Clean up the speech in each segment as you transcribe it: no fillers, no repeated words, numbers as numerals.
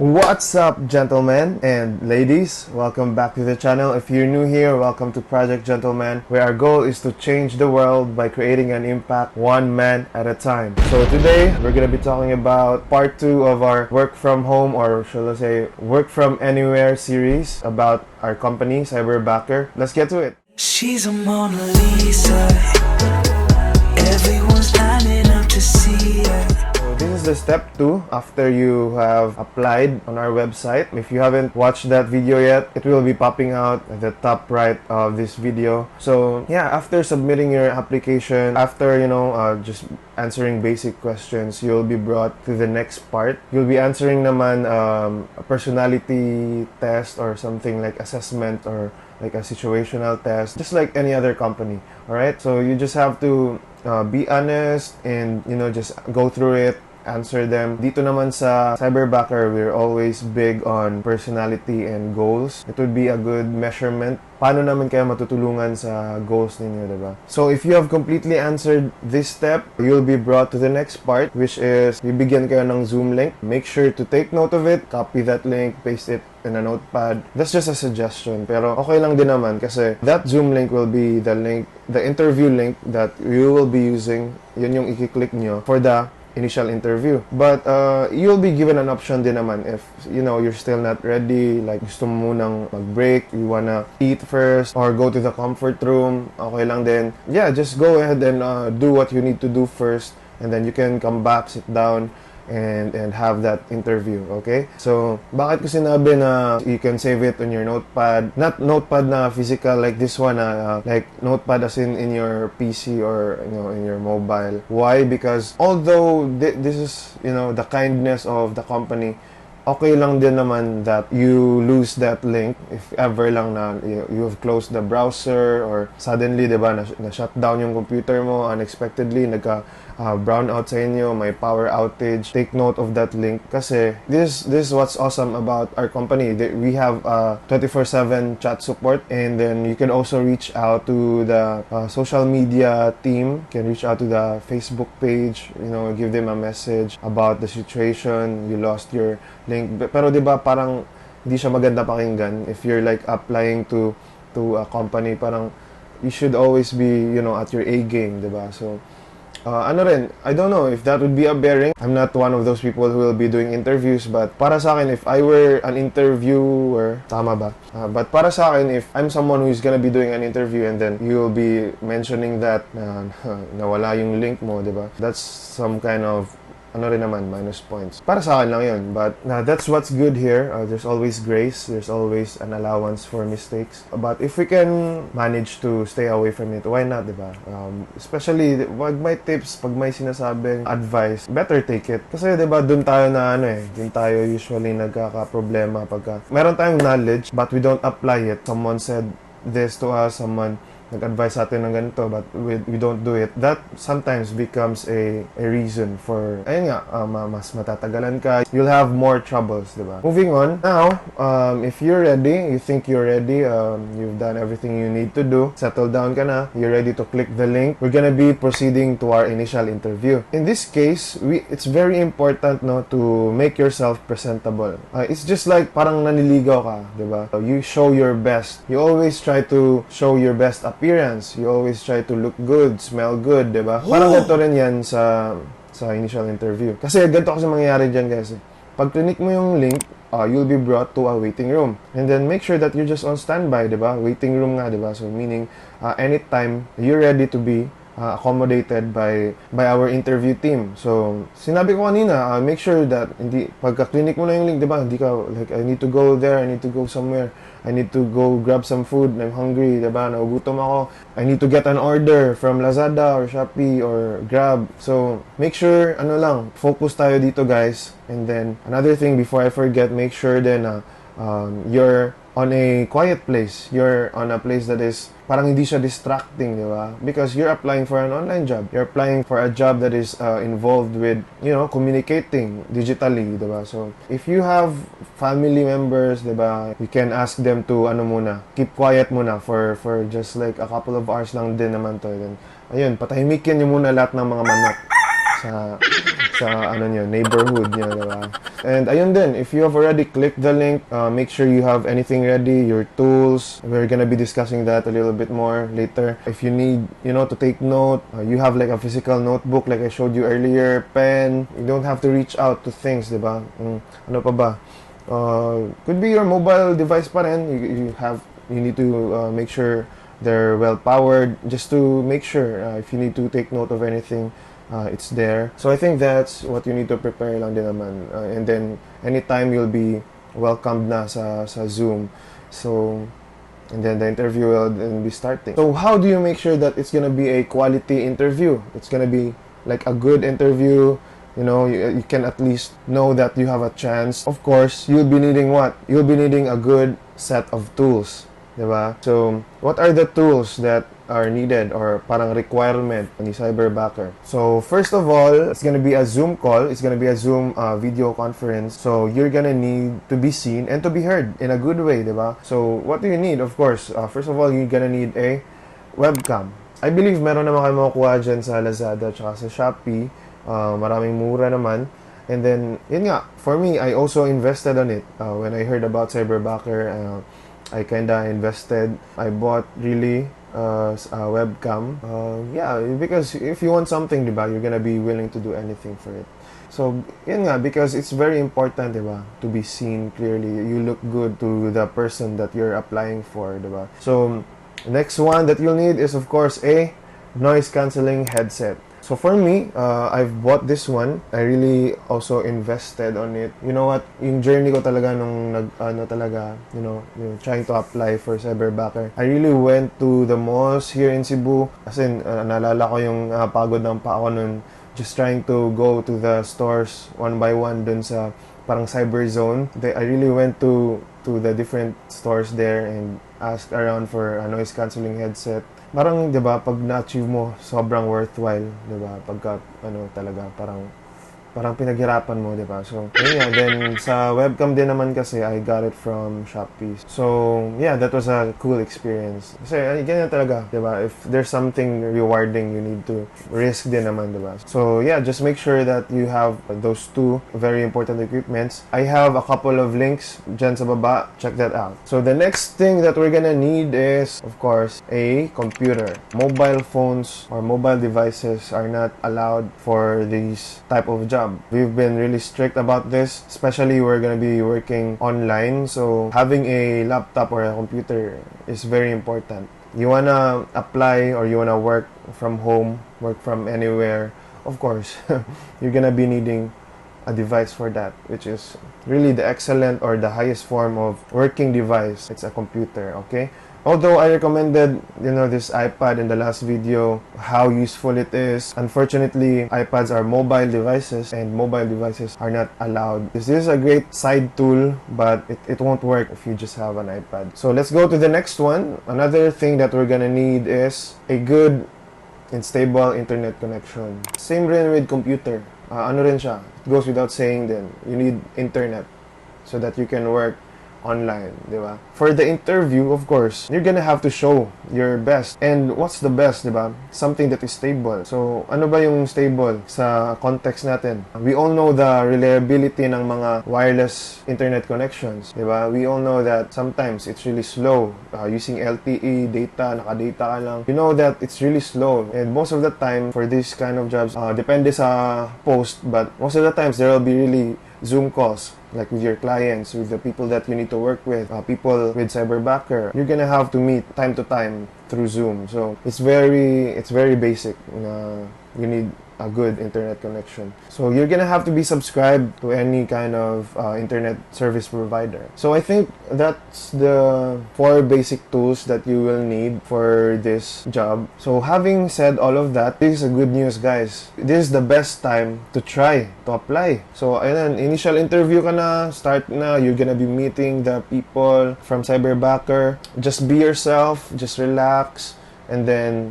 What's up, gentlemen and ladies? Welcome back to the channel. If you're new here, welcome to Project Gentleman, where our goal is to change the world by creating an impact one man at a time. So today, we're gonna be talking about part 2 of our work from home, or shall I say, work from anywhere series about our company, Cyberbacker. Let's get to it. She's a Mona Lisa. Everyone's lining up to see her. This is the step 2 after you have applied on our website. If you haven't watched that video yet, it will be popping out at the top right of this video. So yeah, after submitting your application, after just answering basic questions, you'll be brought to the next part. You'll be answering naman a personality test or something like assessment or like a situational test, just like any other company. Alright, so you just have to be honest and just go through it, answer them. Dito naman sa Cyberbacker, we're always big on personality and goals. It would be a good measurement. Paano naman kayo matutulungan sa goals ninyo, diba? So if you have completely answered this step, you'll be brought to the next part, which is bibigyan kayo ng Zoom link. Make sure to take note of it, copy that link, paste it in a notepad. That's just a suggestion, pero okay lang din naman kasi that Zoom link will be the link, the interview link that you will be using. Yun yung i-click nyo for the initial interview. But you'll be given an option din naman if you're still not ready, like gusto mo munang mag-break, you wanna eat first or go to the comfort room, okay lang din. Yeah, just go ahead and do what you need to do first, and then you can come back, sit down and have that interview, okay? So, bakit ko sinabi na you can save it on your notepad? Not notepad na physical like this one, like notepad as in your PC or in your mobile. Why? Because although this is the kindness of the company, okay lang din naman that you lose that link if ever lang na you have closed the browser or suddenly, diba, na-shut down yung computer mo unexpectedly, brownout sa inyo, may power outage. Take note of that link kasi this is what's awesome about our company. We have 24/7 chat support, and then you can also reach out to the social media team. You can reach out to the Facebook page, give them a message about the situation, you lost your link. Pero 'di ba parang hindi siya maganda pakinggan if you're like applying to a company. Parang you should always be at your A game, 'di ba? So I don't know if that would be a bearing. I'm not one of those people who will be doing interviews, but para sa akin, if I were an interviewer, tama ba? But para sa akin, if I'm someone who is gonna be doing an interview and then you will be mentioning that nawala yung link mo, 'di ba? That's some kind of rin naman, minus points. Para sa akin lang yun. But that's what's good here. There's always grace. There's always an allowance for mistakes. But if we can manage to stay away from it, why not, diba? Especially, pag may tips, pag may sinasabing advice, better take it. Kasi, diba, dun tayo dun tayo usually nagkaka-problema pagka meron tayong knowledge, but we don't apply it. Someone said this to us, someone nag-advise sa atin ng ganito, but we don't do it. That sometimes becomes a reason for, mas matatagalan ka. You'll have more troubles, diba? Moving on. Now, if you're ready, you think you're ready, you've done everything you need to do, settle down ka na, you're ready to click the link, we're gonna be proceeding to our initial interview. In this case, it's very important to make yourself presentable. It's just like parang naniligaw ka, diba? You show your best. You always try to show your best appearance. You always try to look good, smell good, diba? Parang ganito rin yan sa initial interview. Kasi ganito kasi mangyayari dyan, guys. Pag click mo yung link, you'll be brought to a waiting room. And then make sure that you're just on standby, diba? Waiting room nga, diba? So meaning, anytime you're ready to be accommodated by our interview team. So, sinabi ko kanina, make sure that pagka-clinic mo na yung link, diba? Hindi ka, like, I need to go there, I need to go somewhere, I need to go grab some food, I'm hungry, diba? Nagugutom ako, I need to get an order from Lazada or Shopee or Grab. So, make sure, focus tayo dito, guys. And then, another thing, before I forget, make sure then you're on a quiet place. You're on a place that is parang hindi siya distracting, di ba? Because you're applying for an online job. You're applying for a job that is involved with, communicating digitally, di ba? So, if you have family members, di ba, you can ask them to, keep quiet muna for just like a couple of hours lang din naman to. Then, ayun, patahimikin niyo muna lahat ng mga manok sa sa ano niyo, neighborhood niyo, diba? And ayun din, if you have already clicked the link, make sure you have anything ready, your tools. We're gonna be discussing that a little bit more later. If you need, to take note, you have like a physical notebook like I showed you earlier, pen. You don't have to reach out to things, diba? Ano pa ba? Could be your mobile device pa rin. You need to make sure they're well powered, just to make sure if you need to take note of anything, it's there. So I think that's what you need to prepare lang din naman. And then anytime you'll be welcomed na sa Zoom. So and then the interview will then be starting. So how do you make sure that it's gonna be a quality interview? It's gonna be like a good interview. You can at least know that you have a chance. Of course, you'll be needing what? You'll be needing a good set of tools, diba? So, what are the tools that are needed or parang requirement ni Cyberbacker? So, first of all, it's gonna be a Zoom call. It's gonna be a Zoom video conference. So, you're gonna need to be seen and to be heard in a good way, diba? So, what do you need? Of course, first of all, you're gonna need a webcam. I believe meron naman kayo makukuha dyan sa Lazada at sa Shopee. Maraming mura naman. And then, yun nga, for me, I also invested on it. When I heard about Cyberbacker, I kinda invested. I bought really a webcam. Because if you want something, diba, you're gonna be willing to do anything for it. So, yun nga, because it's very important, diba, to be seen clearly. You look good to the person that you're applying for, diba? So, next one that you'll need is, of course, a noise-canceling headset. So for me, I've bought this one. I really also invested on it. You know what? Yung journey ko talaga nung trying to apply for Cyberbacker. I really went to the malls here in Cebu. As in, naalala ko yung pagod ng pa ako nun. Just trying to go to the stores one by one dun sa parang cyber zone. I really went to the different stores there and asked around for a noise cancelling headset. Parang, 'di ba, pag na-achieve mo, sobrang worthwhile, 'di ba? Pagka talaga parang pinaghirapan mo, 'di ba? So, yun nga. Then sa webcam din naman kasi I got it from Shopee. So, yeah, that was a cool experience. Kasi ganyan talaga, 'di ba? If there's something rewarding, you need to risk din naman, 'di ba? So, yeah, just make sure that you have those two very important equipments. I have a couple of links dyan sa baba. Check that out. So, the next thing that we're gonna need is, of course, a computer. Mobile phones or mobile devices are not allowed for these type of jobs. We've been really strict about this, especially we're gonna be working online, so having a laptop or a computer is very important. You wanna apply or you wanna work from home, work from anywhere, of course, you're gonna be needing a device for that, which is really the excellent or the highest form of working device. It's a computer, okay? Although I recommended, this iPad in the last video, how useful it is. Unfortunately, iPads are mobile devices and mobile devices are not allowed. This is a great side tool, but it won't work if you just have an iPad. So let's go to the next one. Another thing that we're gonna need is a good and stable internet connection. Same rin with computer. Ano rin siya? It goes without saying then. You need internet so that you can work online, di ba? For the interview, of course, you're gonna have to show your best. And what's the best, di ba? Something that is stable. So, ano ba yung stable sa context natin? We all know the reliability ng mga wireless internet connections, di ba? We all know that sometimes it's really slow. Using LTE, data, nakadata ka lang. You know that it's really slow. And most of the time, for this kind of jobs, depende sa post, but most of the times, there will be really Zoom calls, like with your clients, with the people that you need to work with, people with Cyberbacker. You're gonna have to meet time to time through Zoom. So it's very basic. You need a good internet connection. So you're gonna have to be subscribed to any kind of internet service provider. So I think that's the 4 basic tools that you will need for this job. So having said all of that, this is a good news, guys. This is the best time to try to apply. So ayun, initial interview ka na, start na, you're gonna be meeting the people from Cyberbacker. Just be yourself, just relax, and then,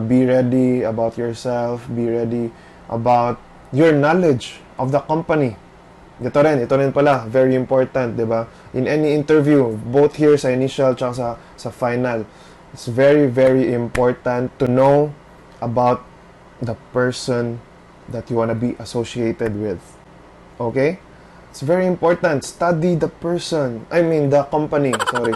be ready about yourself, be ready about your knowledge of the company. Ito rin pala, very important, di ba? In any interview, both here sa initial tsaka sa final, it's very important to know about the person that you want to be associated with. Okay? It's very important. Study the person. I mean, the company. Sorry.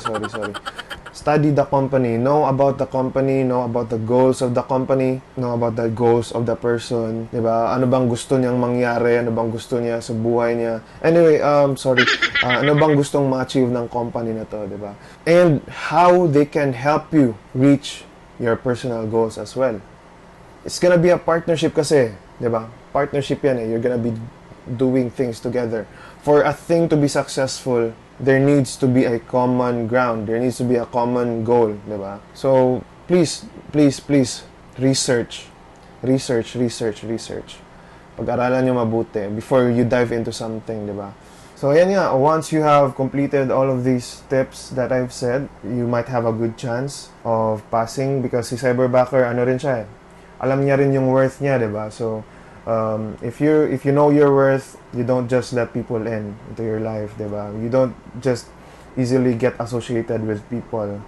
Study the company. Know about the company. Know about the goals of the company. Know about the goals of the person. Diba? Ano bang gusto niyang mangyari? Ano bang gusto niya sa buhay niya? Anyway, ano bang gustong ma-achieve ng company na to? Diba? And how they can help you reach your personal goals as well. It's gonna be a partnership kasi. Diba? Partnership yan eh. You're gonna be doing things together. For a thing to be successful, there needs to be a common ground. There needs to be a common goal, diba? So, please, research. Pag-aralan nyo mabuti before you dive into something, diba? So, ayan nga, once you have completed all of these tips that I've said, you might have a good chance of passing because si Cyberbacker, ano rin siya eh. Alam niya rin yung worth niya, diba? So, if you know your worth, you don't just let people into your life, diba? You don't just easily get associated with people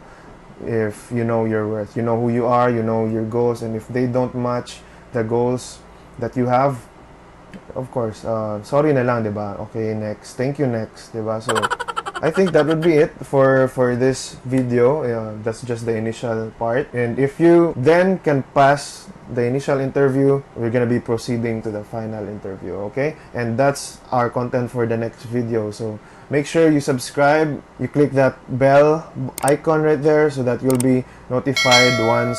if you know your worth. You know who you are, you know your goals, and if they don't match the goals that you have, of course, sorry na lang, diba? Okay, next. Thank you, next, diba? So, I think that would be it for this video. That's just the initial part. And if you then can pass the initial interview, we're gonna be proceeding to the final interview, okay? And that's our content for the next video. So make sure you subscribe, you click that bell icon right there so that you'll be notified once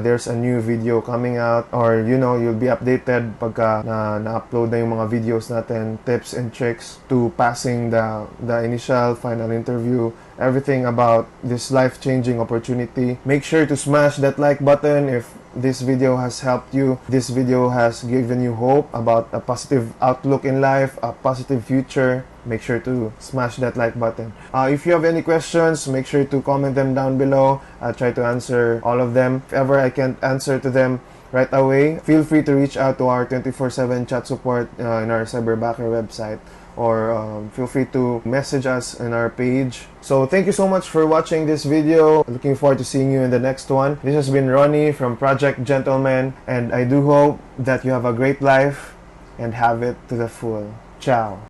there's a new video coming out, or you'll be updated pagka na-upload na yung mga videos natin, tips and tricks to passing the initial final interview, everything about this life-changing opportunity. Make sure to smash that like button if this video has helped you, this video has given you hope about a positive outlook in life, a positive future. Make sure to smash that like button. If you have any questions, make sure to comment them down below. I'll try to answer all of them. If ever I can't answer to them right away, feel free to reach out to our 24/7 chat support in our Cyberbacker website, or feel free to message us in our page. So thank you so much for watching this video. Looking forward to seeing you in the next one. This has been Ronnie from Project Gentleman, and I do hope that you have a great life and have it to the full. Ciao.